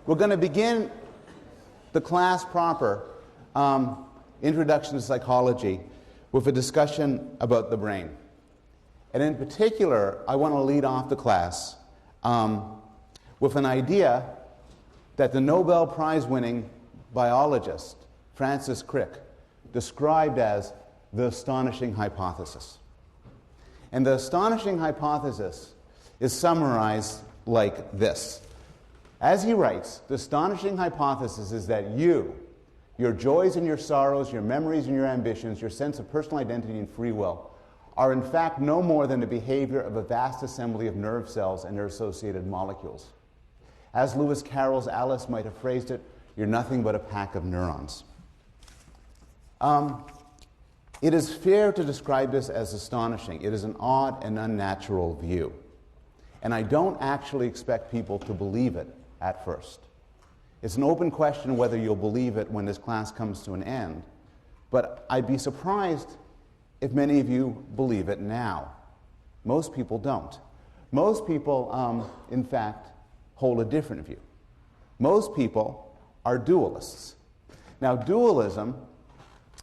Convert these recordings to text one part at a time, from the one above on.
We're going to begin the class proper, Introduction to Psychology, with a discussion about the brain. And in particular, I want to lead off the class with an idea that the Nobel Prize-winning biologist Francis Crick described as the astonishing hypothesis. And the astonishing hypothesis is summarized like this. As he writes, the astonishing hypothesis is that you, your joys and your sorrows, your memories and your ambitions, your sense of personal identity and free will, are in fact no more than the behavior of a vast assembly of nerve cells and their associated molecules. As Lewis Carroll's Alice might have phrased it, you're nothing but a pack of neurons. It is fair to describe this as astonishing. It is an odd and unnatural view. And I don't actually expect people to believe it at first. It's an open question whether you'll believe it when this class comes to an end. But I'd be surprised if many of you believe it now. Most people don't. Most people, in fact, hold a different view. Most people are dualists. Now, dualism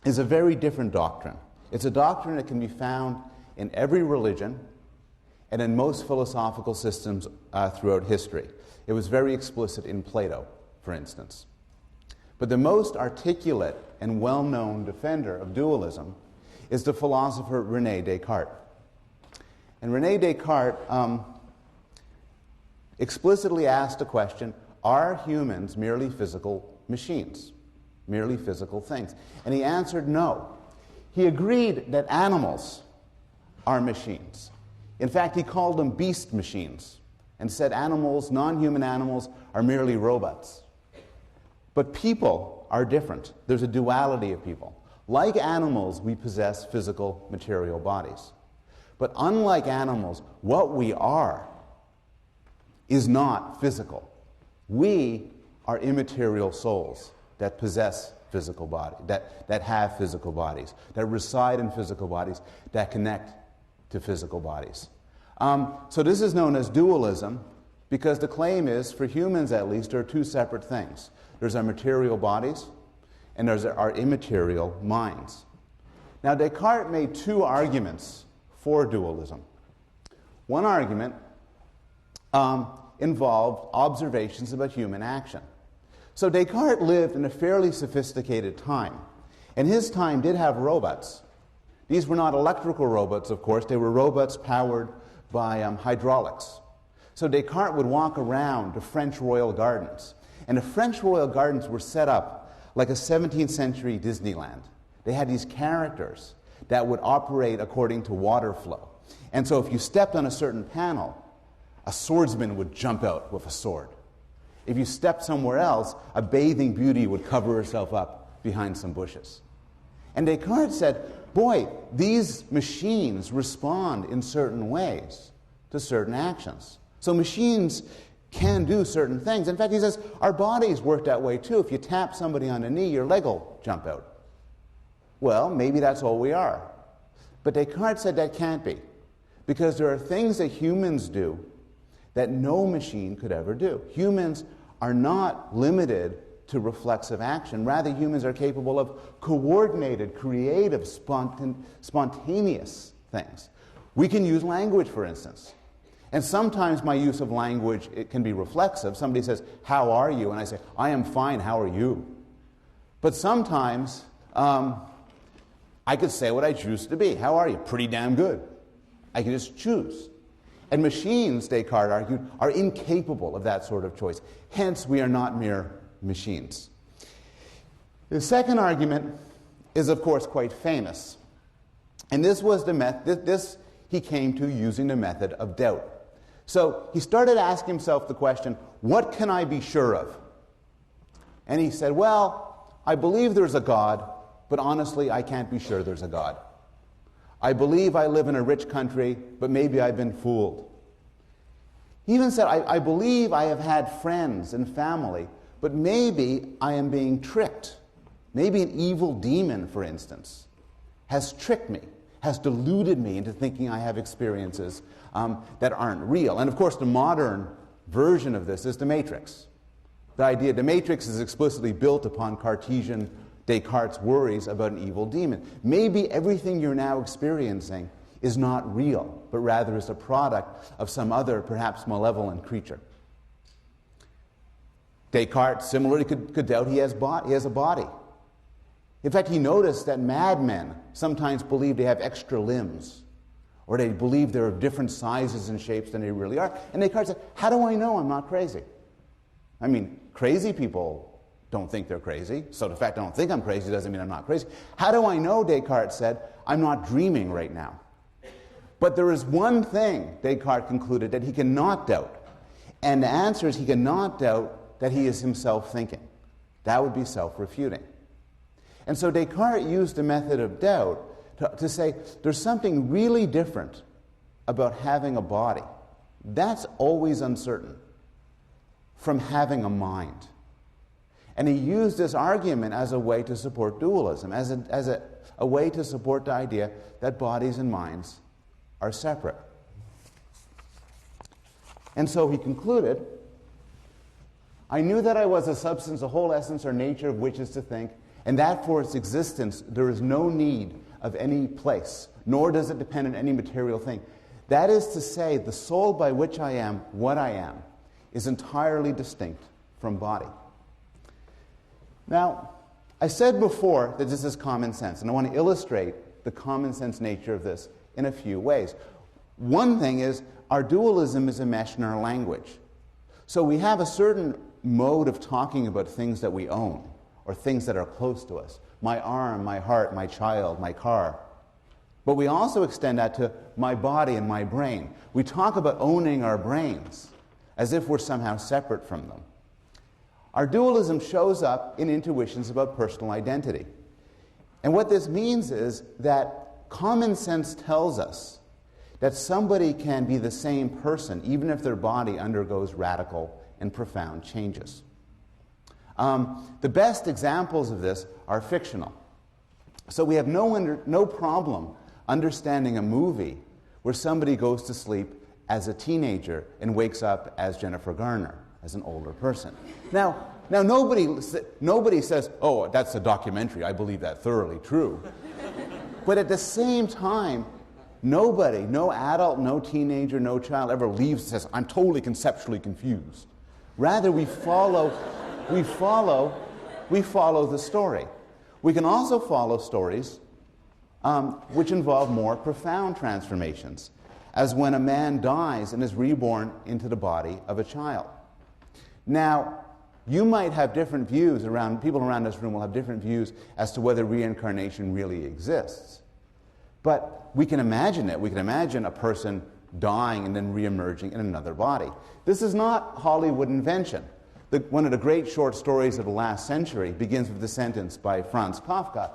is a very different doctrine. It's a doctrine that can be found in every religion and in most philosophical systems throughout history. It was very explicit in Plato, for instance. But the most articulate and well-known defender of dualism is the philosopher René Descartes. And René Descartes explicitly asked the question, are humans merely physical machines, merely physical things? And he answered no. He agreed that animals are machines. In fact, he called them beast machines and said animals, non-human animals, are merely robots. But people are different. There's a duality of people. Like animals, we possess physical, material bodies. But unlike animals, what we are is not physical. We are immaterial souls that possess physical bodies, that have physical bodies, that reside in physical bodies, that connect to physical bodies. So this is known as dualism because the claim is, for humans at least, there are two separate things. There's our material bodies and there's our immaterial minds. Now, Descartes made two arguments for dualism. One argument involved observations about human action. So Descartes lived in a fairly sophisticated time, and his time did have robots. These were not electrical robots, of course. They were robots powered by hydraulics. So Descartes would walk around the French royal gardens, and the French royal gardens were set up like a 17th century Disneyland. They had these characters that would operate according to water flow. And so if you stepped on a certain panel, a swordsman would jump out with a sword. If you stepped somewhere else, a bathing beauty would cover herself up behind some bushes. And Descartes said, boy, these machines respond in certain ways to certain actions. So machines can do certain things. In fact, he says, our bodies work that way too. If you tap somebody on the knee, your leg will jump out. Well, maybe that's all we are. But Descartes said that can't be, because there are things that humans do that no machine could ever do. Humans are not limited to reflexive action. Rather, humans are capable of coordinated, creative, spontaneous things. We can use language, for instance. And sometimes my use of language, it can be reflexive. Somebody says, how are you? And I say, I am fine, how are you? But sometimes I could say what I choose to be. How are you? Pretty damn good. I can just choose. And machines, Descartes argued, are incapable of that sort of choice. Hence, we are not mere machines. The second argument is, of course, quite famous. And this was this he came to using the method of doubt. So he started asking himself the question, what can I be sure of? And he said, well, I believe there's a God, but honestly, I can't be sure there's a God. I believe I live in a rich country, but maybe I've been fooled. He even said, I believe I have had friends and family, but maybe I am being tricked. Maybe an evil demon, for instance, has tricked me, has deluded me into thinking I have experiences that aren't real. And of course, the modern version of this is the Matrix. The idea, the matrix is explicitly built upon Cartesian Descartes' worries about an evil demon. Maybe everything you're now experiencing is not real, but rather is a product of some other, perhaps malevolent creature. Descartes similarly could doubt he has a body. In fact, he noticed that madmen sometimes believe they have extra limbs, or they believe they're of different sizes and shapes than they really are. And Descartes said, how do I know I'm not crazy? I mean, crazy people don't think they're crazy, so the fact I don't think I'm crazy doesn't mean I'm not crazy. How do I know, Descartes said, I'm not dreaming right now? But there is one thing, Descartes concluded, that he cannot doubt. And the answer is he cannot doubt that he is himself thinking. That would be self-refuting. And so Descartes used the method of doubt to say there's something really different about having a body. That's always uncertain from having a mind. And he used this argument as a way to support dualism, as a way to support the idea that bodies and minds are separate. And so he concluded, I knew that I was a substance, the whole essence or nature of which is to think, and that for its existence there is no need of any place, nor does it depend on any material thing. That is to say, the soul by which I am, what I am, is entirely distinct from body. Now, I said before that this is common sense, and I want to illustrate the common sense nature of this in a few ways. One thing is, our dualism is enmeshed in our language. So we have a certain mode of talking about things that we own, or things that are close to us. My arm, my heart, my child, my car. But we also extend that to my body and my brain. We talk about owning our brains as if we're somehow separate from them. Our dualism shows up in intuitions about personal identity. And what this means is that common sense tells us that somebody can be the same person even if their body undergoes radical and profound changes. The best examples of this are fictional. So we have no problem understanding a movie where somebody goes to sleep as a teenager and wakes up as Jennifer Garner, as an older person. Now nobody says, oh, that's a documentary, I believe that thoroughly true. But at the same time, nobody, no adult, no teenager, no child ever leaves and says, I'm totally conceptually confused. Rather, we follow the story. We can also follow stories which involve more profound transformations, as when a man dies and is reborn into the body of a child. Now, you might have different views people around this room will have different views as to whether reincarnation really exists. But we can imagine it. We can imagine a person dying and then reemerging in another body. This is not Hollywood invention. One of the great short stories of the last century begins with the sentence by Franz Kafka.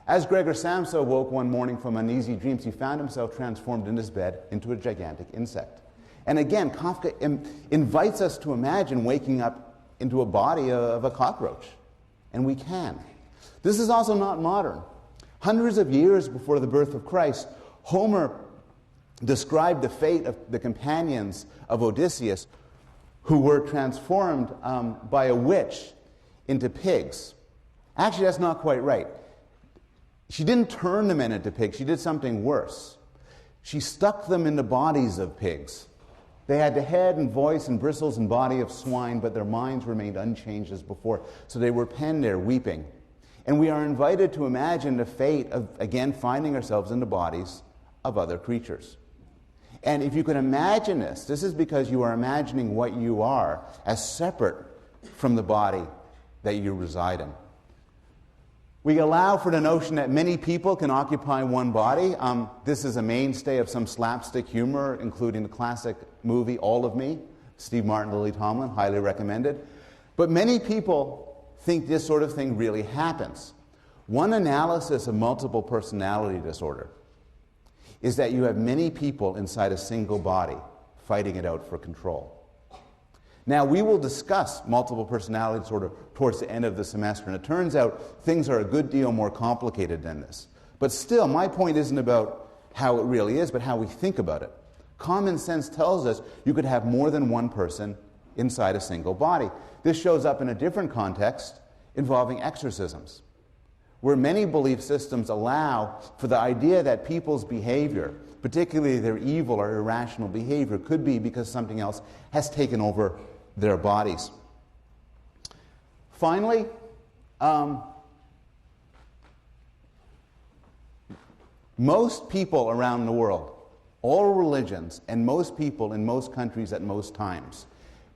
As Gregor Samsa woke one morning from uneasy dreams, he found himself transformed in his bed into a gigantic insect. And again, Kafka invites us to imagine waking up into a body of a cockroach. And we can. This is also not modern. Hundreds of years before the birth of Christ, Homer described the fate of the companions of Odysseus who were transformed by a witch into pigs. Actually, that's not quite right. She didn't turn the men into pigs. She did something worse. She stuck them in the bodies of pigs. They had the head and voice and bristles and body of swine, but their minds remained unchanged as before. So they were penned there weeping. And we are invited to imagine the fate of, again, finding ourselves in the bodies of other creatures. And if you can imagine this is because you are imagining what you are as separate from the body that you reside in. We allow for the notion that many people can occupy one body. This is a mainstay of some slapstick humor, including the classic movie All of Me, Steve Martin, Lily Tomlin, highly recommended. But many people think this sort of thing really happens. One analysis of multiple personality disorder is that you have many people inside a single body fighting it out for control. Now, we will discuss multiple personality disorder towards the end of the semester, and it turns out things are a good deal more complicated than this. But still, my point isn't about how it really is, but how we think about it. Common sense tells us you could have more than one person inside a single body. This shows up in a different context involving exorcisms, where many belief systems allow for the idea that people's behavior, particularly their evil or irrational behavior, could be because something else has taken over their bodies. Finally, most people around the world, all religions, and most people in most countries at most times,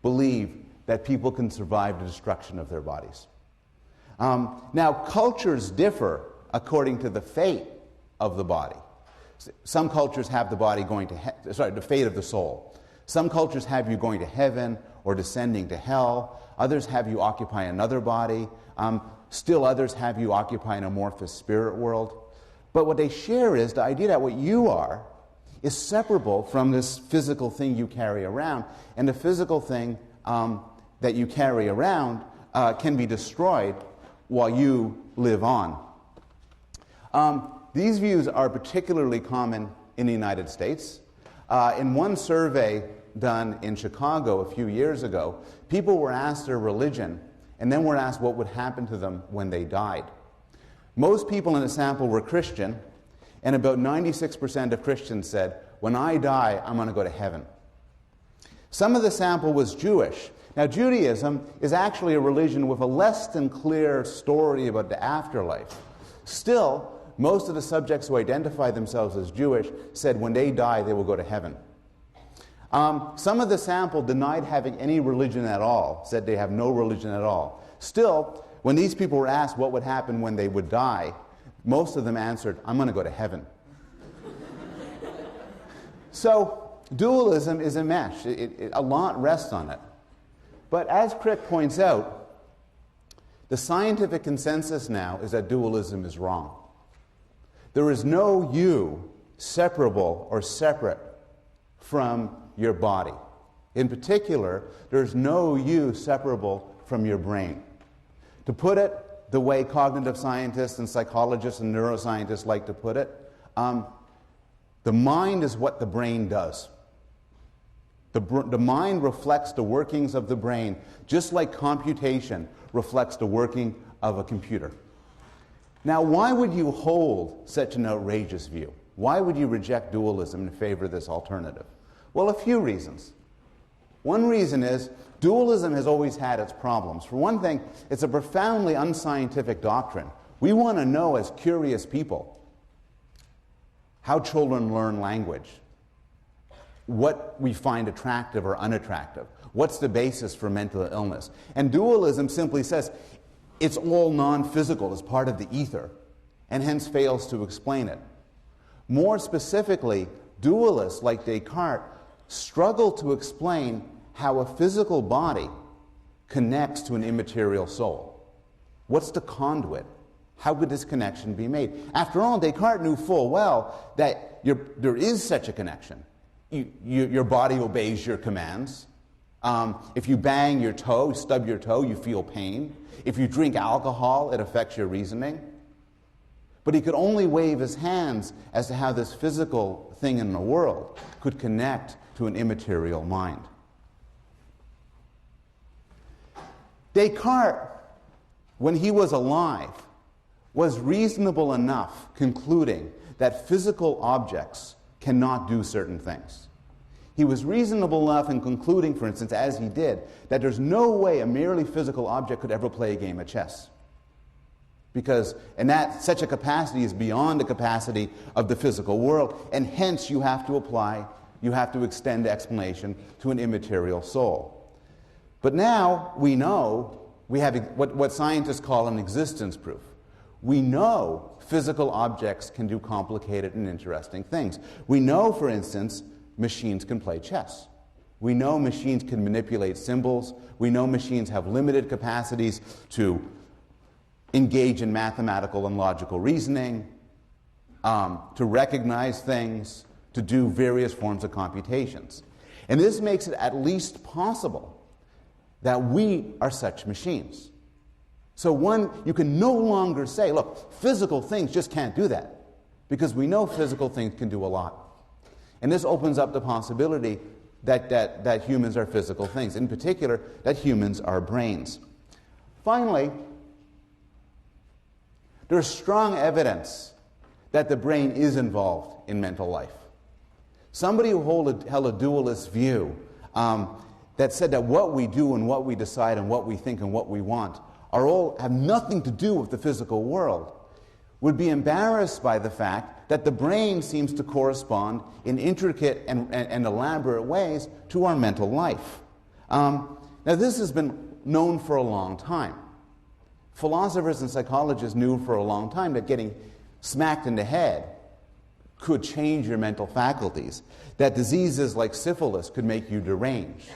believe that people can survive the destruction of their bodies. Now, cultures differ according to the fate of the body. Some cultures have the body going to the fate of the soul. Some cultures have you going to heaven or descending to hell. Others have you occupy another body. Still others have you occupy an amorphous spirit world. But what they share is the idea that what you are is separable from this physical thing you carry around, and the physical thing that you carry around can be destroyed while you live on. These views are particularly common in the United States. In one survey done in Chicago a few years ago, people were asked their religion and then were asked what would happen to them when they died. Most people in the sample were Christian, and about 96% of Christians said, when I die, I'm going to go to heaven. Some of the sample was Jewish. Now, Judaism is actually a religion with a less than clear story about the afterlife. Still, most of the subjects who identify themselves as Jewish said when they die, they will go to heaven. Some of the sample denied having any religion at all, said they have no religion at all. Still, when these people were asked what would happen when they would die, most of them answered, I'm going to go to heaven. So, dualism is a mesh. A lot rests on it. But as Crick points out, the scientific consensus now is that dualism is wrong. There is no you separable or separate from your body. In particular, there's no you separable from your brain. To put it the way cognitive scientists and psychologists and neuroscientists like to put it, the mind is what the brain does. The mind reflects the workings of the brain, just like computation reflects the working of a computer. Now, why would you hold such an outrageous view? Why would you reject dualism in favor of this alternative? Well, a few reasons. One reason is dualism has always had its problems. For one thing, it's a profoundly unscientific doctrine. We want to know, as curious people, how children learn language, what we find attractive or unattractive, what's the basis for mental illness. And dualism simply says it's all non-physical, it's part of the ether, and hence fails to explain it. More specifically, dualists like Descartes struggle to explain how a physical body connects to an immaterial soul. What's the conduit? How could this connection be made? After all, Descartes knew full well that there is such a connection. Your body obeys your commands. If you bang your toe, stub your toe, you feel pain. If you drink alcohol, it affects your reasoning. But he could only wave his hands as to how this physical thing in the world could connect to an immaterial mind. Descartes, when he was alive, was reasonable enough concluding that physical objects cannot do certain things. He was reasonable enough in concluding, for instance, as he did, that there's no way a merely physical object could ever play a game of chess. Because, such a capacity is beyond the capacity of the physical world, and hence you have to extend the explanation to an immaterial soul. But now we know, we have what scientists call an existence proof. We know physical objects can do complicated and interesting things. We know, for instance, machines can play chess. We know machines can manipulate symbols. We know machines have limited capacities to engage in mathematical and logical reasoning, to recognize things, to do various forms of computations. And this makes it at least possible that we are such machines. So you can no longer say, look, physical things just can't do that, because we know physical things can do a lot. And this opens up the possibility that humans are physical things, in particular, that humans are brains. Finally, there's strong evidence that the brain is involved in mental life. Somebody who held a dualist view that said that what we do and what we decide and what we think and what we want have nothing to do with the physical world would be embarrassed by the fact that the brain seems to correspond in intricate and elaborate ways to our mental life. Now, this has been known for a long time. Philosophers and psychologists knew for a long time that getting smacked in the head could change your mental faculties, that diseases like syphilis could make you deranged,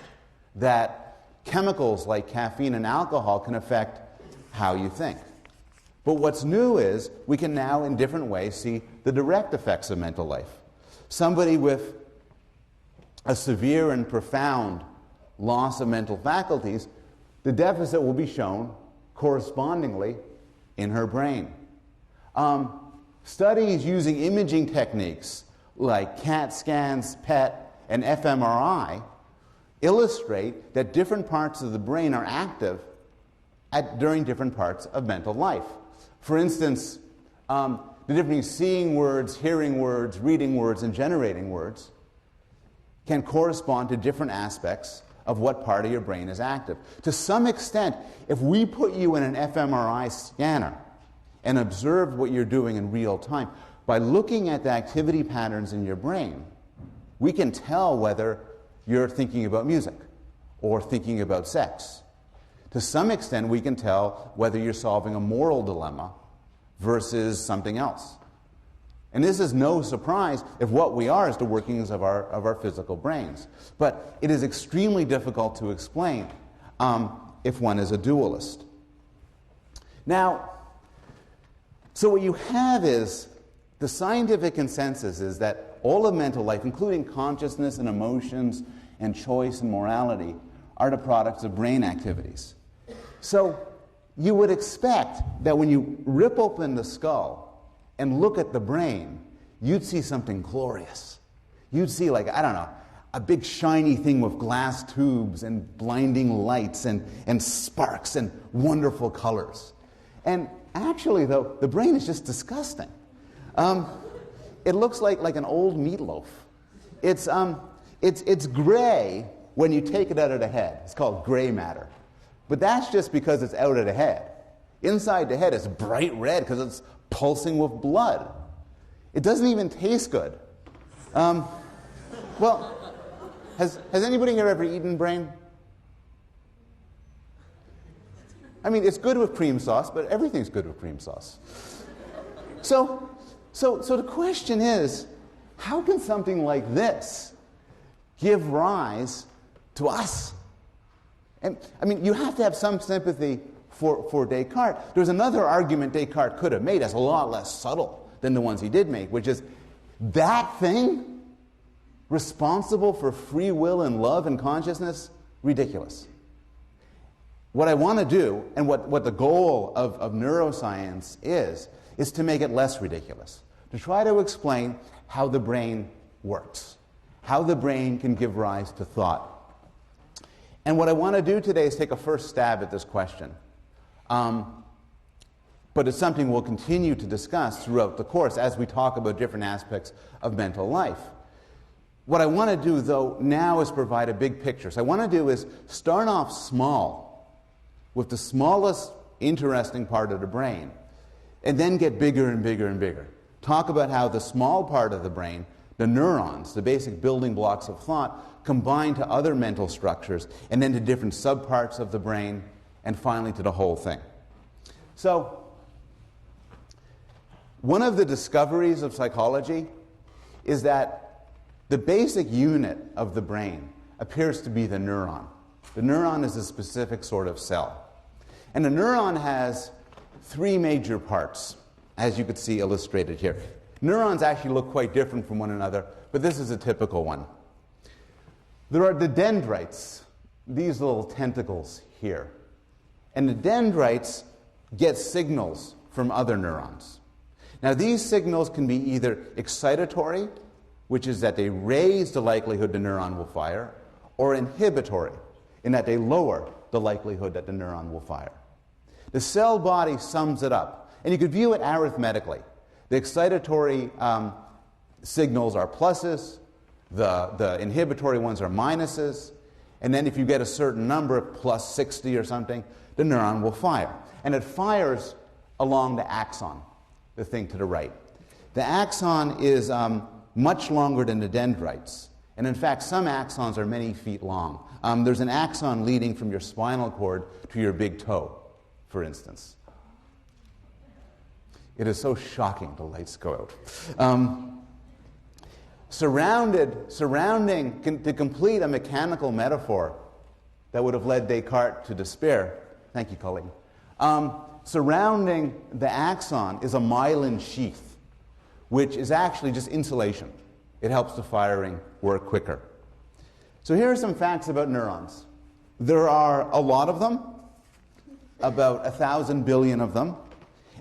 that chemicals like caffeine and alcohol can affect how you think. But what's new is we can now in different ways see the direct effects of mental life. Somebody with a severe and profound loss of mental faculties, the deficit will be shown correspondingly in her brain. Studies using imaging techniques like CAT scans, PET, and fMRI illustrate that different parts of the brain are active during different parts of mental life. For instance, the difference between seeing words, hearing words, reading words, and generating words can correspond to different aspects of what part of your brain is active. To some extent, if we put you in an fMRI scanner and observe what you're doing in real time, by looking at the activity patterns in your brain, we can tell whether you're thinking about music or thinking about sex. To some extent, we can tell whether you're solving a moral dilemma versus something else. And this is no surprise if what we are is the workings of our physical brains. But it is extremely difficult to explain if one is a dualist. Now, so what you have is the scientific consensus is that all of mental life, including consciousness and emotions and choice and morality, are the products of brain activities. So you would expect that when you rip open the skull and look at the brain, you'd see something glorious. You'd see, like, I don't know, a big shiny thing with glass tubes and blinding lights and sparks and wonderful colors. And actually, though, the brain is just disgusting. It looks like an old meatloaf. It's gray when you take it out of the head. It's called gray matter. But that's just because it's out of the head. Inside the head is bright red because it's pulsing with blood. It doesn't even taste good. Well, has anybody here ever eaten brain? I mean, it's good with cream sauce, but everything's good with cream sauce. So the question is, how can something like this give rise to us? And I mean, you have to have some sympathy for Descartes. There's another argument Descartes could have made that's a lot less subtle than the ones he did make, which is that thing responsible for free will and love and consciousness, ridiculous. What I want to do, and what the goal of neuroscience is to make it less ridiculous, to try to explain how the brain works, how the brain can give rise to thought. And what I want to do today is take a first stab at this question. But it's something we'll continue to discuss throughout the course as we talk about different aspects of mental life. What I want to do, though, now is provide a big picture. So I want to do is start off small, with the smallest interesting part of the brain, and then get bigger and bigger and bigger. Talk about how the small part of the brain, the neurons, the basic building blocks of thought, combine to other mental structures, and then to different subparts of the brain, and finally to the whole thing. So, one of the discoveries of psychology is that the basic unit of the brain appears to be the neuron. The neuron is a specific sort of cell. And the neuron has three major parts, as you could see illustrated here. Neurons actually look quite different from one another, but this is a typical one. There are the dendrites, these little tentacles here. And the dendrites get signals from other neurons. Now, these signals can be either excitatory which is that they raise the likelihood the neuron will fire, or inhibitory, in that they lower the likelihood that the neuron will fire. The cell body sums it up, and you could view it arithmetically. The excitatory signals are pluses, the inhibitory ones are minuses, and then if you get a certain number, plus 60 or something, the neuron will fire. And it fires along the axon, the thing to the right. The axon is much longer than the dendrites. And in fact, some axons are many feet long. There's an axon leading from your spinal cord to your big toe, for instance. It is so shocking the lights go out. Surrounding, to complete a mechanical metaphor that would have led Descartes to despair, thank you, Colleen, surrounding the axon is a myelin sheath, which is actually just insulation. It helps the firing work quicker. So here are some facts about neurons. There are a lot of them, about 1,000 billion of them,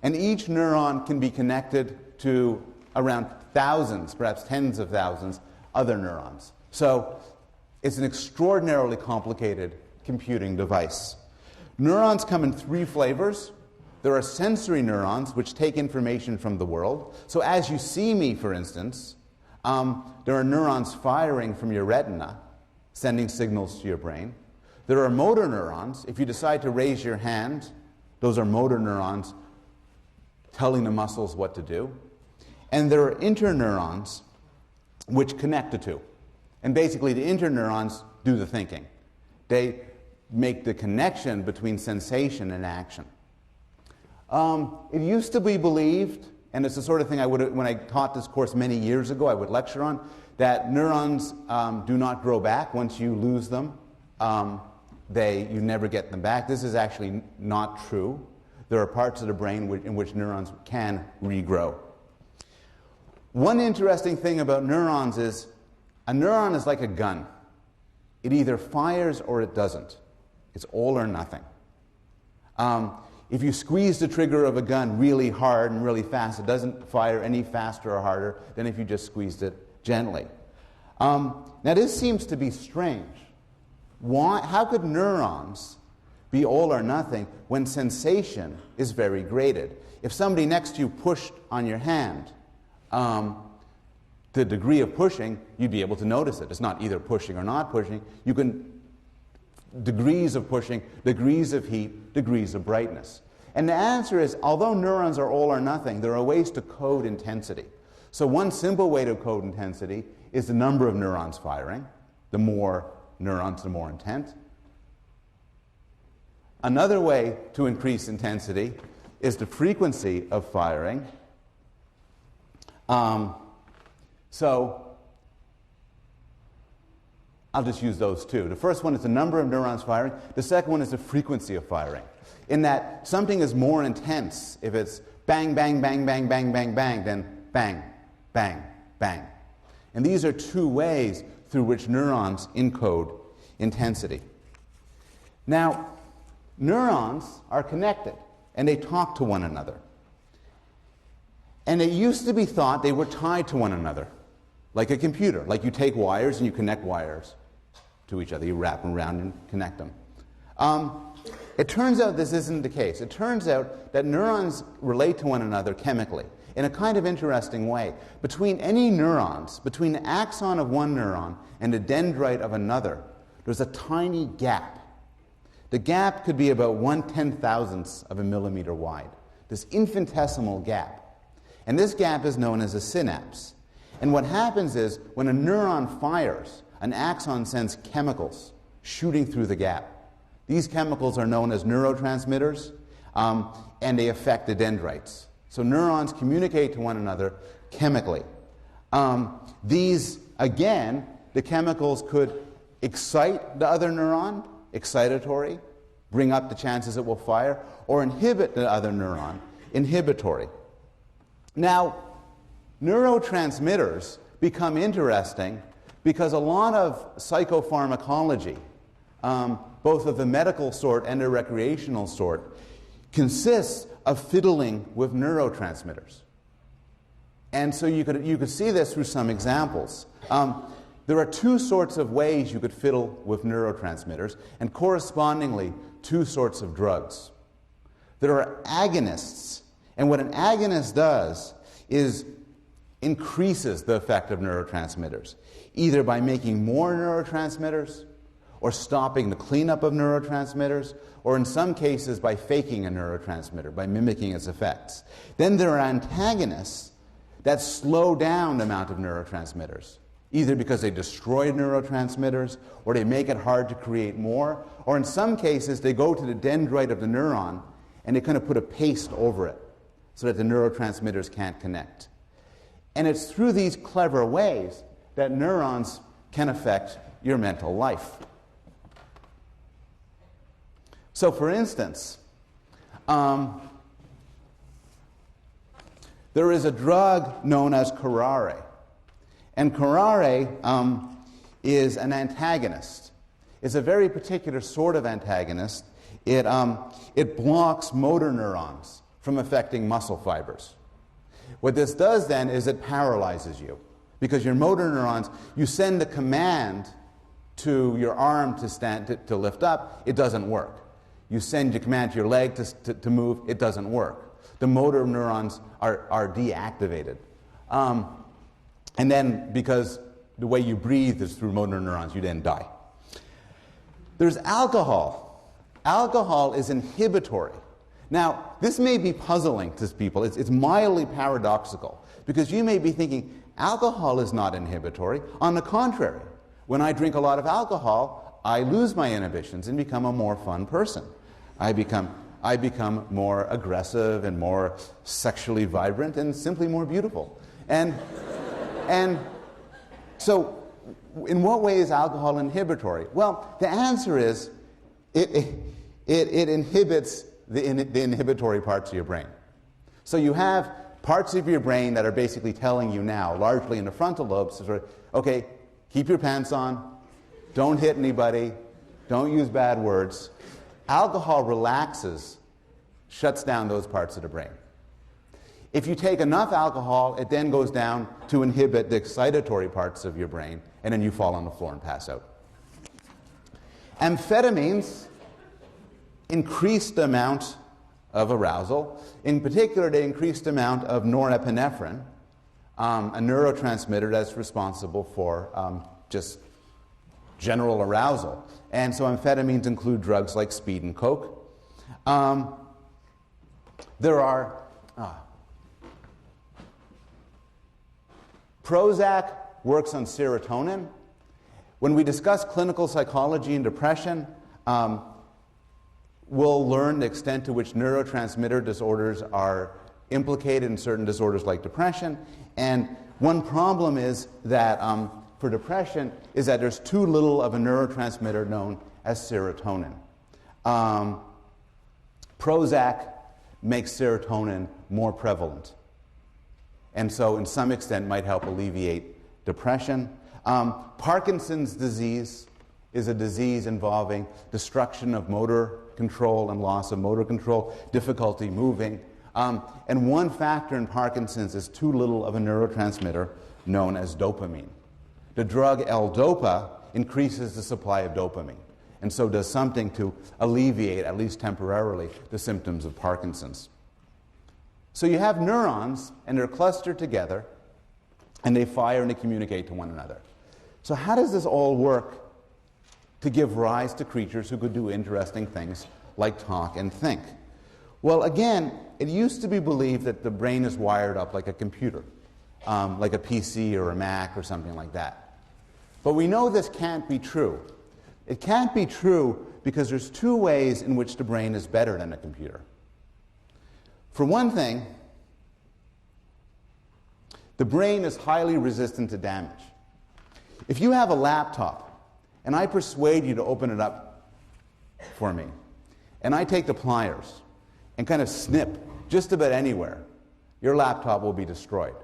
and each neuron can be connected to around thousands, perhaps tens of thousands, other neurons. So it's an extraordinarily complicated computing device. Neurons come in 3 flavors. There are sensory neurons, which take information from the world. So as you see me, for instance, there are neurons firing from your retina, sending signals to your brain. There are motor neurons. If you decide to raise your hand, those are motor neurons telling the muscles what to do. And there are interneurons, which connect the two. And basically, the interneurons do the thinking. They make the connection between sensation and action. It used to be believed, and it's the sort of thing when I taught this course many years ago, I would lecture on, that neurons do not grow back once you lose them. You never get them back. This is actually not true. There are parts of the brain in which neurons can regrow. One interesting thing about neurons is a neuron is like a gun. It either fires or it doesn't. It's all or nothing. If you squeeze the trigger of a gun really hard and really fast, it doesn't fire any faster or harder than if you just squeezed it gently. Now this seems to be strange. How could neurons be all or nothing when sensation is very graded? If somebody next to you pushed on your hand, the degree of pushing, you'd be able to notice it. It's not either pushing or not pushing. You can degrees of pushing, degrees of heat, degrees of brightness. And the answer is, although neurons are all or nothing, there are ways to code intensity. So one simple way to code intensity is the number of neurons firing. The more neurons, the more intent. Another way to increase intensity is the frequency of firing. So I'll just use those two. The first one is the number of neurons firing. The second one is the frequency of firing. In that something is more intense if it's bang, bang, bang, bang, bang, bang, bang, than bang, bang, bang. And these are 2 ways through which neurons encode intensity. Now, neurons are connected, and they talk to one another. And it used to be thought they were tied to one another, like a computer. Like you take wires and you connect wires to each other. You wrap them around and connect them. It turns out this isn't the case. It turns out that neurons relate to one another chemically in a kind of interesting way. Between any neurons, between the axon of one neuron and the dendrite of another, there's a tiny gap. The gap could be about 1/10,000th of a millimeter wide. This infinitesimal gap. And this gap is known as a synapse. And what happens is, when a neuron fires, an axon sends chemicals shooting through the gap. These chemicals are known as neurotransmitters, and they affect the dendrites. So neurons communicate to one another chemically. These, again, the chemicals could excite the other neuron, excitatory, bring up the chances it will fire, or inhibit the other neuron, inhibitory. Now, neurotransmitters become interesting because a lot of psychopharmacology, both of the medical sort and the recreational sort, consists of fiddling with neurotransmitters. And so you could see this through some examples. There are two sorts of ways you could fiddle with neurotransmitters, and correspondingly, two sorts of drugs. There are agonists, and what an agonist does is increases the effect of neurotransmitters, either by making more neurotransmitters, or stopping the cleanup of neurotransmitters, or in some cases by faking a neurotransmitter, by mimicking its effects. Then there are antagonists that slow down the amount of neurotransmitters, either because they destroy neurotransmitters, or they make it hard to create more, or in some cases they go to the dendrite of the neuron and they kind of put a paste over it so that the neurotransmitters can't connect. And it's through these clever ways that neurons can affect your mental life. So for instance, there is a drug known as curare. And curare is an antagonist. It's a very particular sort of antagonist. It blocks motor neurons from affecting muscle fibers. What this does then is it paralyzes you. Because your motor neurons, you send a command to your arm to lift up, it doesn't work. You send your command to your leg to move, it doesn't work. The motor neurons are deactivated. And then, because the way you breathe is through motor neurons, you then die. There's alcohol. Alcohol is inhibitory. Now, this may be puzzling to people. It's mildly paradoxical, because you may be thinking, alcohol is not inhibitory. On the contrary, when I drink a lot of alcohol, I lose my inhibitions and become a more fun person. I become more aggressive and more sexually vibrant and simply more beautiful. And so, in what way is alcohol inhibitory? Well, the answer is it inhibits the inhibitory parts of your brain. So you have parts of your brain that are basically telling you now, largely in the frontal lobes, okay, keep your pants on, don't hit anybody, don't use bad words. Alcohol relaxes, shuts down those parts of the brain. If you take enough alcohol, it then goes down to inhibit the excitatory parts of your brain, and then you fall on the floor and pass out. Amphetamines increase the amount of arousal. In particular, they increase the amount of norepinephrine, a neurotransmitter that's responsible for just general arousal. And so amphetamines include drugs like speed and coke. There are Prozac works on serotonin. When we discuss clinical psychology and depression, we'll learn the extent to which neurotransmitter disorders are implicated in certain disorders like depression. And one problem is that for depression is that there's too little of a neurotransmitter known as serotonin. Prozac makes serotonin more prevalent, and so in some extent might help alleviate depression. Parkinson's disease is a disease involving destruction of motor control and loss of motor control, difficulty moving. And one factor in Parkinson's is too little of a neurotransmitter known as dopamine. The drug L-Dopa increases the supply of dopamine, and so does something to alleviate, at least temporarily, the symptoms of Parkinson's. So you have neurons, and they're clustered together, and they fire and they communicate to one another. So how does this all work to give rise to creatures who could do interesting things like talk and think? Well, again, it used to be believed that the brain is wired up like a computer, like a PC or a Mac or something like that. But we know this can't be true. It can't be true because there's two ways in which the brain is better than a computer. For one thing, the brain is highly resistant to damage. If you have a laptop, and I persuade you to open it up for me, and I take the pliers and kind of snip just about anywhere, your laptop will be destroyed.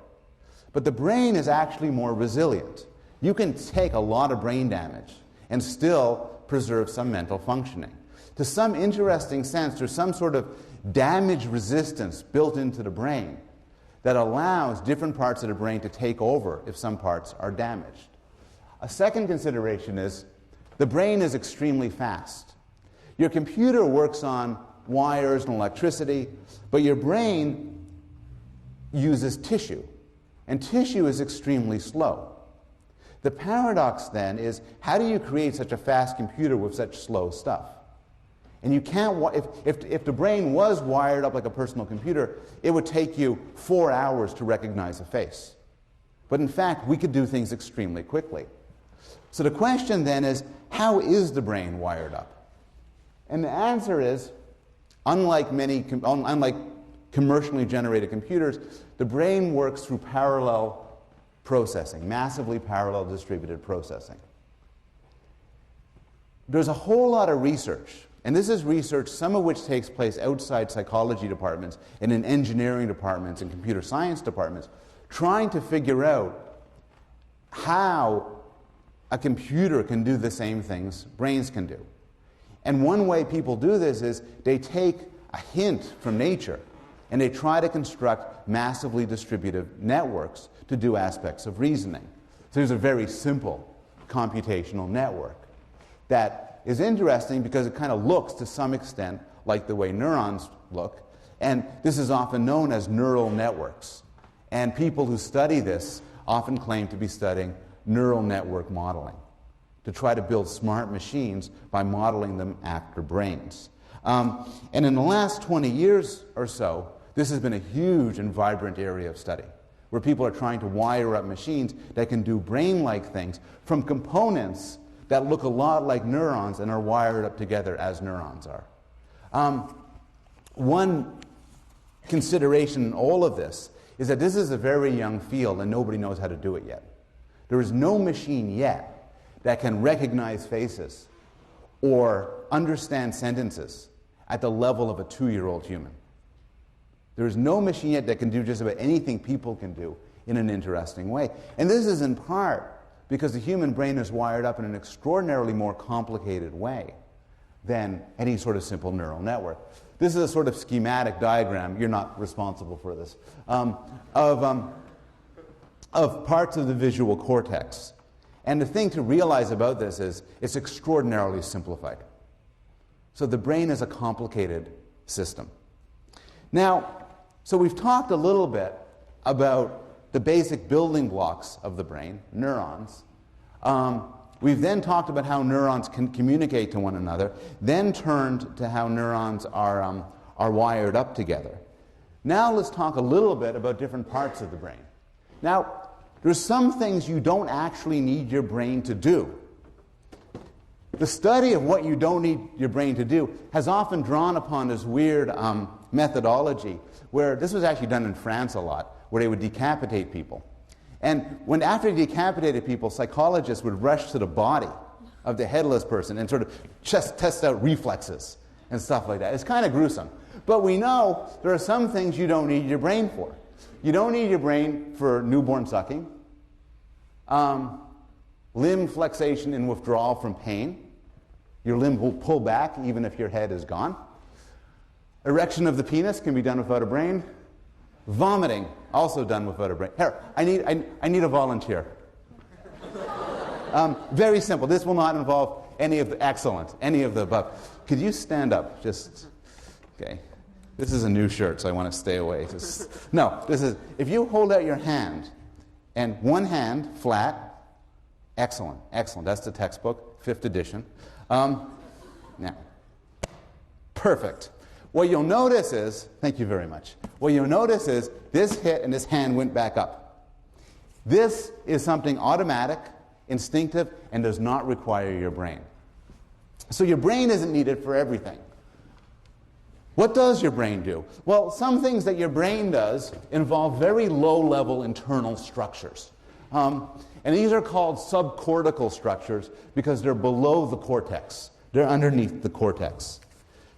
But the brain is actually more resilient. You can take a lot of brain damage and still preserve some mental functioning. To some interesting sense, there's some sort of damage resistance built into the brain that allows different parts of the brain to take over if some parts are damaged. A second consideration is the brain is extremely fast. Your computer works on wires and electricity, but your brain uses tissue, and tissue is extremely slow. The paradox then is, how do you create such a fast computer with such slow stuff? And you can't, if the brain was wired up like a personal computer, it would take you 4 hours to recognize a face. But in fact, we could do things extremely quickly. So the question then is, how is the brain wired up? And the answer is, unlike commercially generated computers, the brain works through parallel processing, massively parallel distributed processing. There's a whole lot of research, and this is research, some of which takes place outside psychology departments and in engineering departments and computer science departments, trying to figure out how a computer can do the same things brains can do. And one way people do this is they take a hint from nature and they try to construct massively distributed networks to do aspects of reasoning. So there's a very simple computational network that is interesting because it kind of looks to some extent like the way neurons look, and this is often known as neural networks. And people who study this often claim to be studying neural network modeling, to try to build smart machines by modeling them after brains. And in the last 20 years or so, this has been a huge and vibrant area of study, where people are trying to wire up machines that can do brain-like things from components that look a lot like neurons and are wired up together as neurons are. One consideration in all of this is that this is a very young field and nobody knows how to do it yet. There is no machine yet that can recognize faces or understand sentences at the level of a 2-year-old human. There is no machine yet that can do just about anything people can do in an interesting way. And this is in part because the human brain is wired up in an extraordinarily more complicated way than any sort of simple neural network. This is a sort of schematic diagram, you're not responsible for this, of parts of the visual cortex. And the thing to realize about this is it's extraordinarily simplified. So the brain is a complicated system. Now, so we've talked a little bit about the basic building blocks of the brain, neurons. We've then talked about how neurons can communicate to one another, then turned to how neurons are wired up together. Now let's talk a little bit about different parts of the brain. Now, there's some things you don't actually need your brain to do. The study of what you don't need your brain to do has often drawn upon this weird methodology, where this was actually done in France a lot, where they would decapitate people. And after they decapitated people, psychologists would rush to the body of the headless person and sort of just test out reflexes and stuff like that. It's kind of gruesome. But we know there are some things you don't need your brain for. You don't need your brain for newborn sucking, limb flexation and withdrawal from pain. Your limb will pull back even if your head is gone. Erection of the penis can be done without a brain. Vomiting, also done without a brain. Here, I need a volunteer. Very simple. This will not involve any of the above. Could you stand up? Just, okay. This is a new shirt, so I want to stay away. No, this is, if you hold out your hand, and one hand flat, excellent. That's the textbook, 5th edition. Now, perfect. What you'll notice is, thank you very much, what you'll notice is this hit and this hand went back up. This is something automatic, instinctive, and does not require your brain. So your brain isn't needed for everything. What does your brain do? Well, some things that your brain does involve very low-level internal structures. And these are called subcortical structures because they're below the cortex. They're underneath the cortex.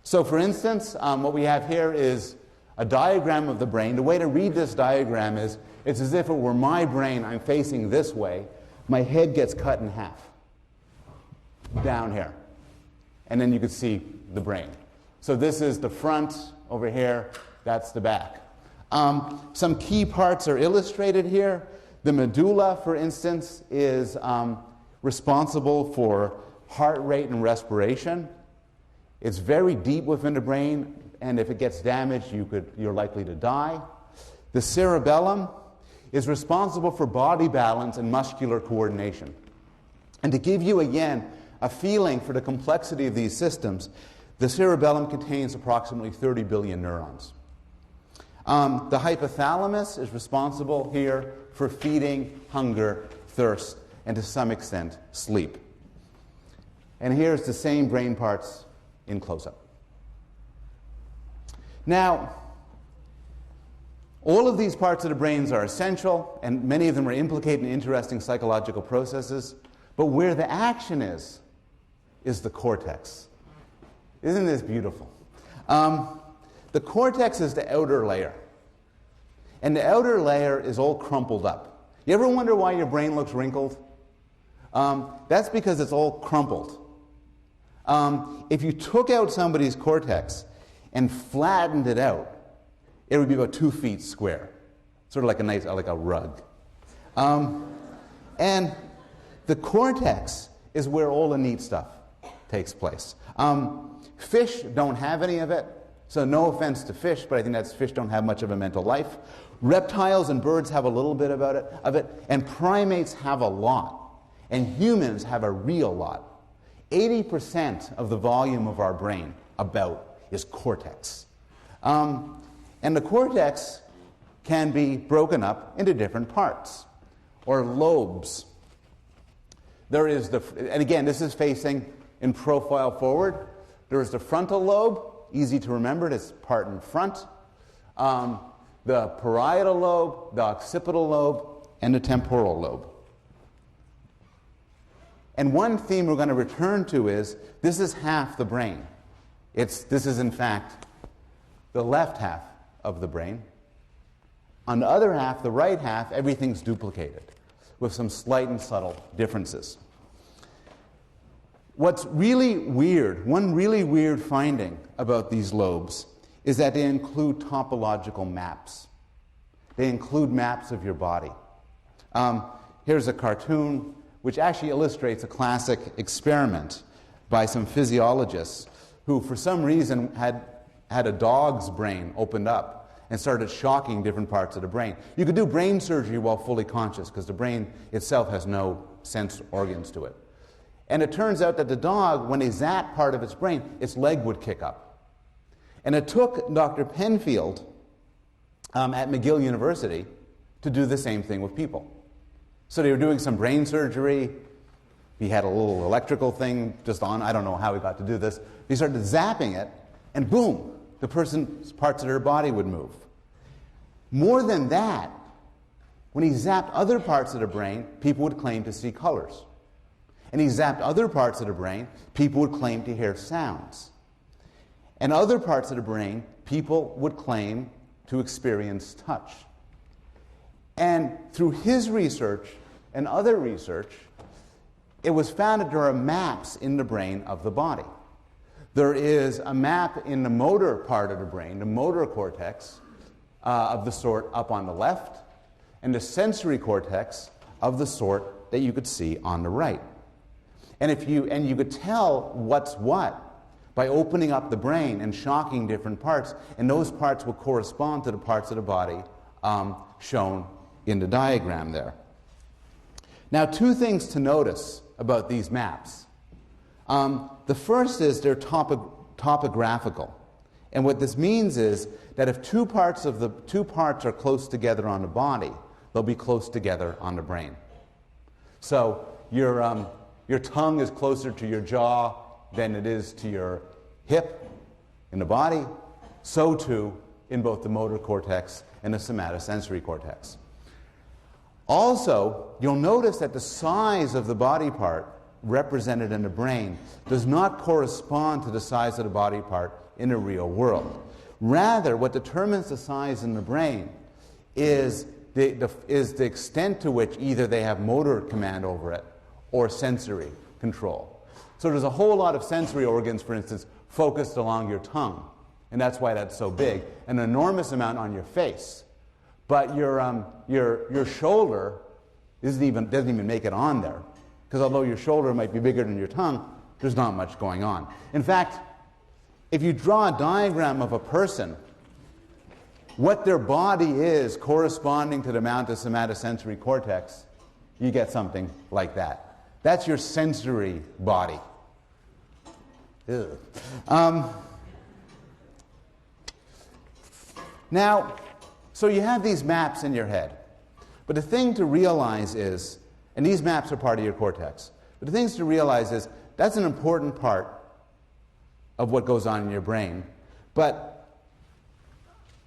So for instance, what we have here is a diagram of the brain. The way to read this diagram is, it's as if it were my brain, I'm facing this way. My head gets cut in half, down here. And then you can see the brain. So this is the front over here, that's the back. Some key parts are illustrated here. The medulla, for instance, is responsible for heart rate and respiration. It's very deep within the brain, and if it gets damaged, you're likely to die. The cerebellum is responsible for body balance and muscular coordination. And to give you, again, a feeling for the complexity of these systems, the cerebellum contains approximately 30 billion neurons. The hypothalamus is responsible here for feeding, hunger, thirst, and to some extent, sleep. And here's the same brain parts in close-up. Now, all of these parts of the brains are essential, and many of them are implicated in interesting psychological processes, but where the action is the cortex. Isn't this beautiful? The cortex is the outer layer, and the outer layer is all crumpled up. You ever wonder why your brain looks wrinkled? That's because it's all crumpled. If you took out somebody's cortex and flattened it out, it would be about 2 feet square, sort of like a rug. And the cortex is where all the neat stuff takes place. Fish don't have any of it, so no offense to fish, but I think that's fish don't have much of a mental life. Reptiles and birds have a little bit of it, and primates have a lot, and humans have a real lot. 80% of the volume of our brain is cortex. And the cortex can be broken up into different parts, or lobes. And again, this is facing in profile forward. There is the frontal lobe, easy to remember, this part in front. The parietal lobe, the occipital lobe, and the temporal lobe. And one theme we're going to return to is, this is half the brain. This is, in fact, the left half of the brain. On the other half, the right half, everything's duplicated, with some slight and subtle differences. What's really weird, one really weird finding about these lobes, is that they include topological maps. They include maps of your body. Here's a cartoon which actually illustrates a classic experiment by some physiologists who, for some reason, had a dog's brain opened up and started shocking different parts of the brain. You could do brain surgery while fully conscious because the brain itself has no sense organs to it. And it turns out that the dog, when they zap part of its brain, its leg would kick up. And it took Dr. Penfield at McGill University to do the same thing with people. So they were doing some brain surgery. He had a little electrical thing just on. I don't know how he got to do this. He started zapping it, and boom, the person's parts of their body would move. More than that, when he zapped other parts of the brain, people would claim to see colors. And he zapped other parts of the brain, people would claim to hear sounds. And other parts of the brain, people would claim to experience touch. And through his research and other research, it was found that there are maps in the brain of the body. There is a map in the motor part of the brain, the motor cortex, of the sort up on the left, and the sensory cortex of the sort that you could see on the right. And you could tell what's what by opening up the brain and shocking different parts, and those parts will correspond to the parts of the body shown in the diagram there. Now, 2 things to notice about these maps. The first is they're topographical. And what this means is that if two parts are close together on the body, they'll be close together on the brain. So your tongue is closer to your jaw than it is to your hip in the body. So too in both the motor cortex and the somatosensory cortex. Also, you'll notice that the size of the body part represented in the brain does not correspond to the size of the body part in the real world. Rather, what determines the size in the brain is the extent to which either they have motor command over it or sensory control. So there's a whole lot of sensory organs, for instance, focused along your tongue and that's why that's so big, an enormous amount on your face. But your shoulder doesn't even make it on there, because although your shoulder might be bigger than your tongue, there's not much going on. In fact, if you draw a diagram of a person, what their body is corresponding to the amount of somatosensory cortex, you get something like that. That's your sensory body. Now, so you have these maps in your head. But the thing to realize is, and these maps are part of your cortex, but the things to realize is that's an important part of what goes on in your brain. But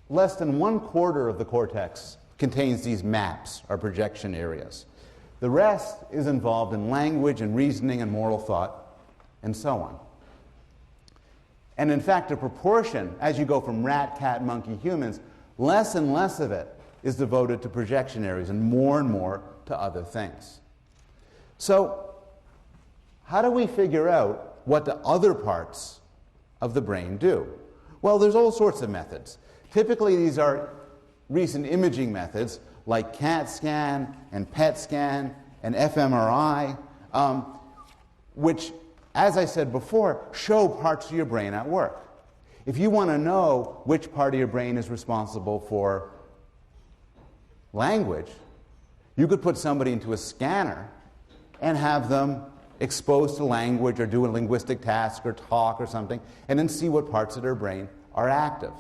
less than 1/4 of the cortex contains these maps or projection areas. The rest is involved in language and reasoning and moral thought and so on. And in fact, the proportion, as you go from rat, cat, monkey, humans, less and less of it is devoted to projection areas and more to other things. So, how do we figure out what the other parts of the brain do? Well, there's all sorts of methods. Typically, these are recent imaging methods like CAT scan and PET scan and fMRI, which, as I said before, show parts of your brain at work. If you want to know which part of your brain is responsible for language, you could put somebody into a scanner and have them exposed to language or do a linguistic task or talk or something, and then see what parts of their brain are active.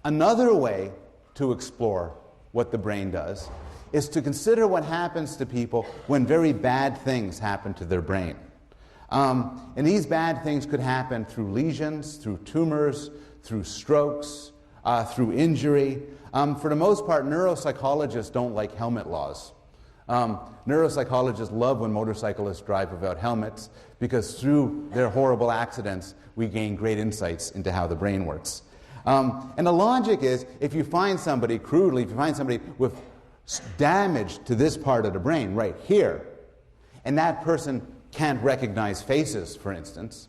Another way to explore what the brain does is to consider what happens to people when very bad things happen to their brain. And these bad things could happen through lesions, through tumors, through strokes, through injury. For the most part, neuropsychologists don't like helmet laws. Neuropsychologists love when motorcyclists drive without helmets, because through their horrible accidents, we gain great insights into how the brain works. And the logic is, if you find somebody, crudely, if you find somebody with damage to this part of the brain, right here, and that person can't recognize faces, for instance,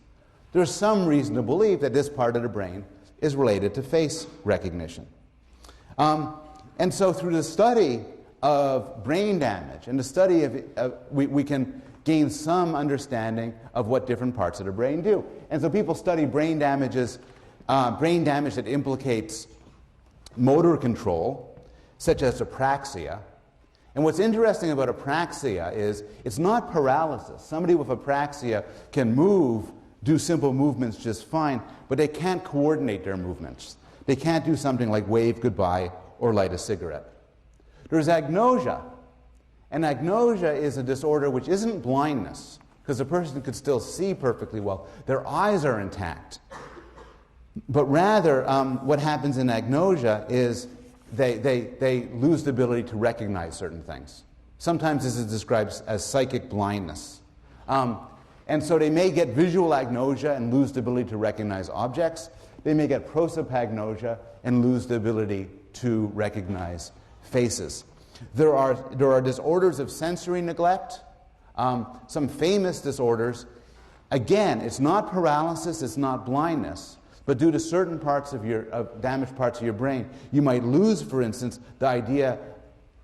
there's some reason to believe that this part of the brain is related to face recognition. And so through the study of brain damage and the study of we can gain some understanding of what different parts of the brain do. And so people study brain damage that implicates motor control, such as apraxia. And what's interesting about apraxia is it's not paralysis. Somebody with apraxia can do simple movements just fine, but they can't coordinate their movements. They can't do something like wave goodbye or light a cigarette. There's agnosia. And agnosia is a disorder which isn't blindness, because a person could still see perfectly well. Their eyes are intact. But rather, what happens in agnosia is they lose the ability to recognize certain things. Sometimes this is described as psychic blindness. And so they may get visual agnosia and lose the ability to recognize objects. They may get prosopagnosia and lose the ability to recognize faces. There are disorders of sensory neglect, some famous disorders. Again, it's not paralysis, it's not blindness, but due to certain parts of damaged parts of your brain, you might lose, for instance, the idea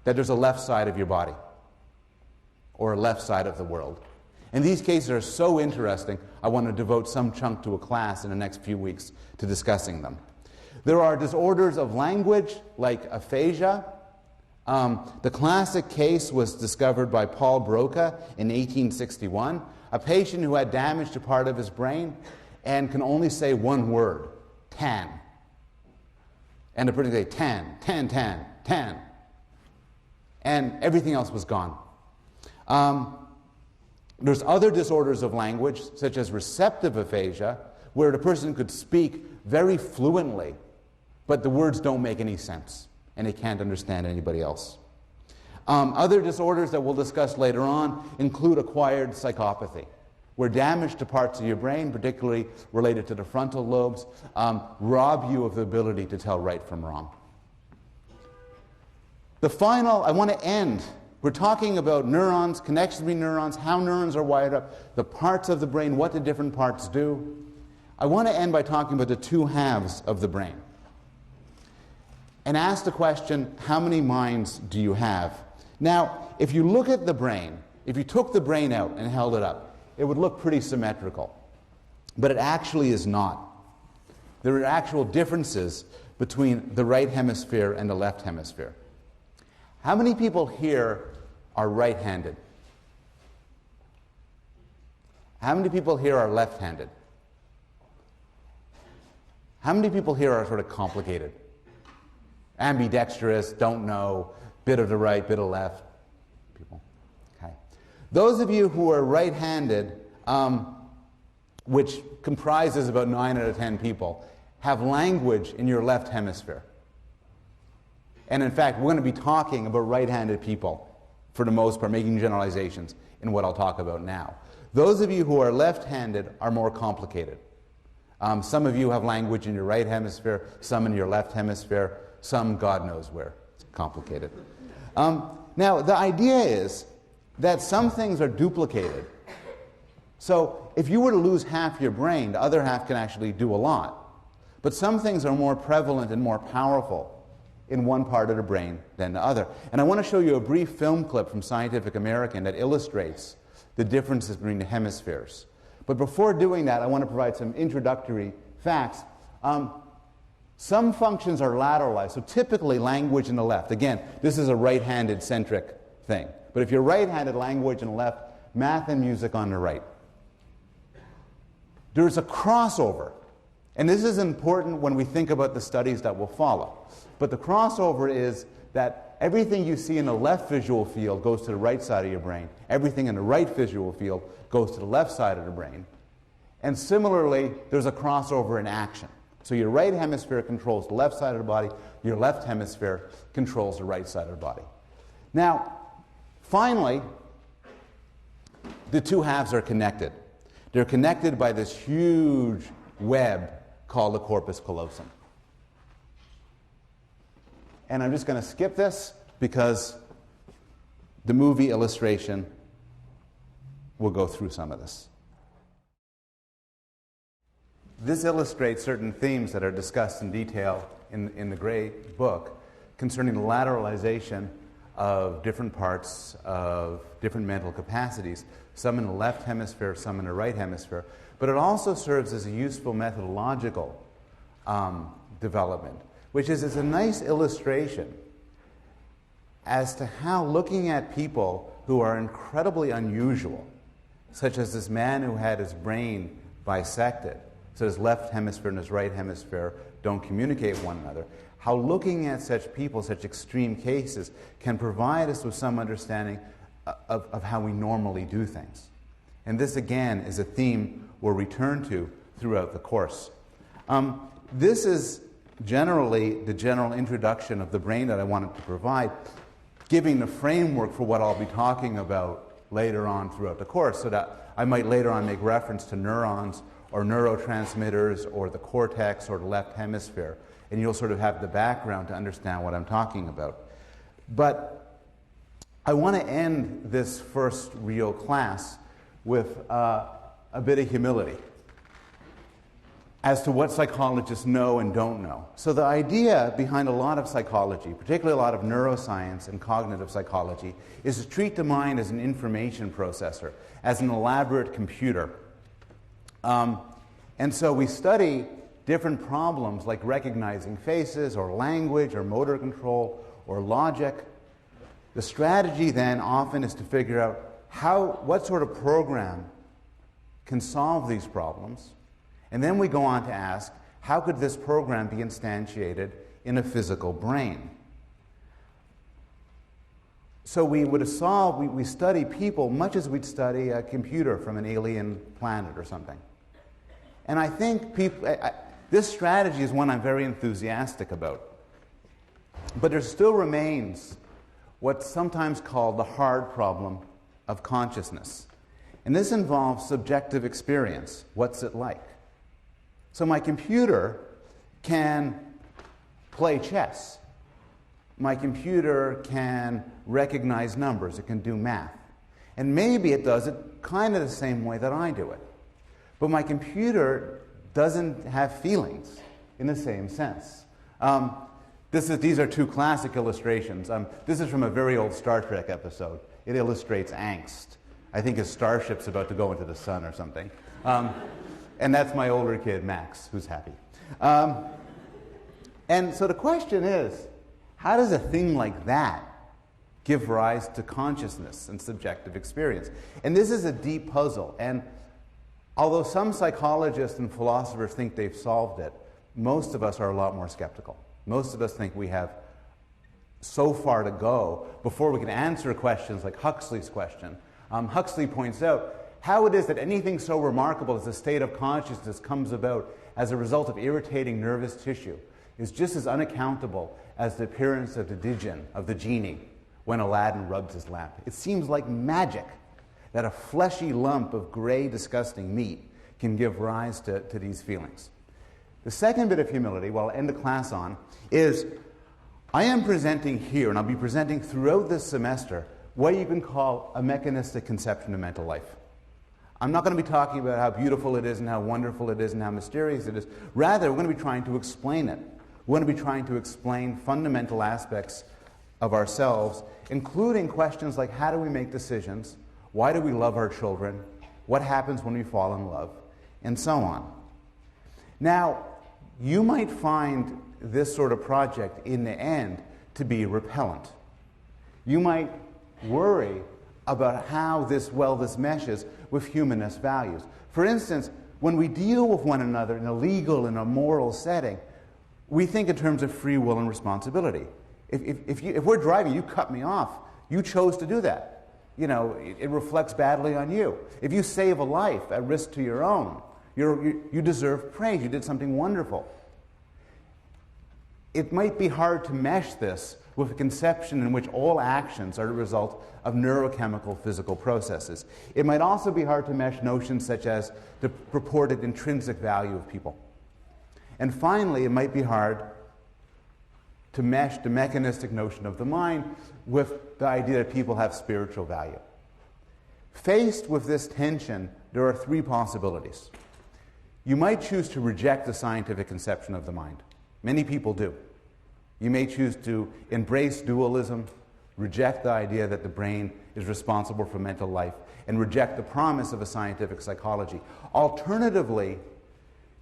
that there's a left side of your body or a left side of the world. And these cases are so interesting, I want to devote some chunk to a class in the next few weeks to discussing them. There are disorders of language, like aphasia. The classic case was discovered by Paul Broca in 1861, a patient who had damage to part of his brain and can only say one word, tan. And the person would say, tan, tan, tan, tan. And everything else was gone. There's other disorders of language, such as receptive aphasia, where the person could speak very fluently, but the words don't make any sense, and they can't understand anybody else. Other disorders that we'll discuss later on include acquired psychopathy, where damage to parts of your brain, particularly related to the frontal lobes, rob you of the ability to tell right from wrong. I want to end. We're talking about neurons, connections between neurons, how neurons are wired up, the parts of the brain, what the different parts do. I want to end by talking about the two halves of the brain and ask the question, how many minds do you have? Now, if you look at the brain, if you took the brain out and held it up, it would look pretty symmetrical. But it actually is not. There are actual differences between the right hemisphere and the left hemisphere. How many people here are right-handed? How many people here are left-handed? How many people here are sort of complicated? Ambidextrous, don't know, bit of the right, bit of left people. Okay. Those of you who are right-handed, which comprises about 9 out of 10 people, have language in your left hemisphere. And in fact, we're going to be talking about right-handed people for the most part, making generalizations in what I'll talk about now. Those of you who are left-handed are more complicated. Some of you have language in your right hemisphere, some in your left hemisphere, some God knows where. It's complicated. Now, the idea is that some things are duplicated. So if you were to lose half your brain, the other half can actually do a lot. But some things are more prevalent and more powerful in one part of the brain than the other. And I want to show you a brief film clip from Scientific American that illustrates the differences between the hemispheres. But before doing that, I want to provide some introductory facts. Some functions are lateralized, so typically language in the left. Again, this is a right-handed centric thing. But if you're right-handed, language in the left, math and music on the right. There's a crossover. And this is important when we think about the studies that will follow. But the crossover is that everything you see in the left visual field goes to the right side of your brain. Everything in the right visual field goes to the left side of the brain. And similarly, there's a crossover in action. So your right hemisphere controls the left side of the body. Your left hemisphere controls the right side of the body. Now, finally, the two halves are connected. They're connected by this huge web called the corpus callosum. And I'm just going to skip this because the movie illustration will go through some of this. This illustrates certain themes that are discussed in detail in the Gray book concerning the lateralization of different parts of different mental capacities, some in the left hemisphere, some in the right hemisphere. But it also serves as a useful methodological development, which is it's a nice illustration as to how looking at people who are incredibly unusual, such as this man who had his brain bisected, so his left hemisphere and his right hemisphere don't communicate with one another, how looking at such people, such extreme cases, can provide us with some understanding of how we normally do things. And this, again, is a theme we'll return to throughout the course. This is generally the general introduction of the brain that I wanted to provide, giving the framework for what I'll be talking about later on throughout the course, so that I might later on make reference to neurons or neurotransmitters or the cortex or the left hemisphere, and you'll sort of have the background to understand what I'm talking about. But I want to end this first real class with a bit of humility as to what psychologists know and don't know. So the idea behind a lot of psychology, particularly a lot of neuroscience and cognitive psychology, is to treat the mind as an information processor, as an elaborate computer. And so we study different problems like recognizing faces or language or motor control or logic. The strategy then often is to figure out what sort of program can solve these problems. And then we go on to ask, how could this program be instantiated in a physical brain? So we study people much as we'd study a computer from an alien planet or something. And I think this strategy is one I'm very enthusiastic about. But there still remains what's sometimes called the hard problem of consciousness. And this involves subjective experience. What's it like? So my computer can play chess. My computer can recognize numbers. It can do math. And maybe it does it kind of the same way that I do it. But my computer doesn't have feelings in the same sense. These are two classic illustrations. This is from a very old Star Trek episode. It illustrates angst. I think his starship's about to go into the sun or something. And that's my older kid, Max, who's happy. And so the question is, how does a thing like that give rise to consciousness and subjective experience? And this is a deep puzzle. And although some psychologists and philosophers think they've solved it, most of us are a lot more skeptical. Most of us think we have so far to go before we can answer questions like Huxley's question. Huxley points out how it is that anything so remarkable as a state of consciousness comes about as a result of irritating nervous tissue is just as unaccountable as the appearance of the djinn, of the genie, when Aladdin rubs his lamp. It seems like magic that a fleshy lump of gray, disgusting meat can give rise to these feelings. The second bit of humility, what I'll end the class on, is I am presenting here, and I'll be presenting throughout this semester, what you can call a mechanistic conception of mental life. I'm not going to be talking about how beautiful it is and how wonderful it is and how mysterious it is. Rather, we're going to be trying to explain it. We're going to be trying to explain fundamental aspects of ourselves, including questions like how do we make decisions, why do we love our children, what happens when we fall in love, and so on. Now, you might find this sort of project in the end to be repellent. You might worry about how this meshes with humanist values. For instance, when we deal with one another in a legal and a moral setting, we think in terms of free will and responsibility. If we're driving, you cut me off, you chose to do that. You know, it reflects badly on you. If you save a life at risk to your own, you deserve praise. You did something wonderful. It might be hard to mesh this with a conception in which all actions are the result of neurochemical physical processes. It might also be hard to mesh notions such as the purported intrinsic value of people. And finally, it might be hard to mesh the mechanistic notion of the mind with the idea that people have spiritual value. Faced with this tension, there are three possibilities. You might choose to reject the scientific conception of the mind. Many people do. You may choose to embrace dualism, reject the idea that the brain is responsible for mental life, and reject the promise of a scientific psychology. Alternatively,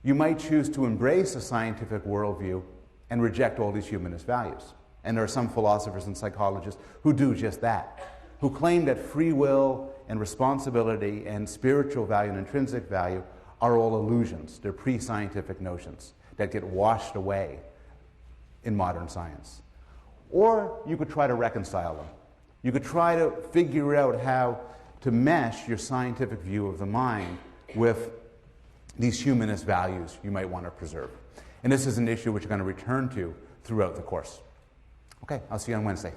you might choose to embrace a scientific worldview and reject all these humanist values. And there are some philosophers and psychologists who do just that, who claim that free will and responsibility and spiritual value and intrinsic value are all illusions. They're pre-scientific notions that get washed away in modern science. Or you could try to reconcile them. You could try to figure out how to mesh your scientific view of the mind with these humanist values you might want to preserve. And this is an issue which we're going to return to throughout the course. Okay, I'll see you on Wednesday.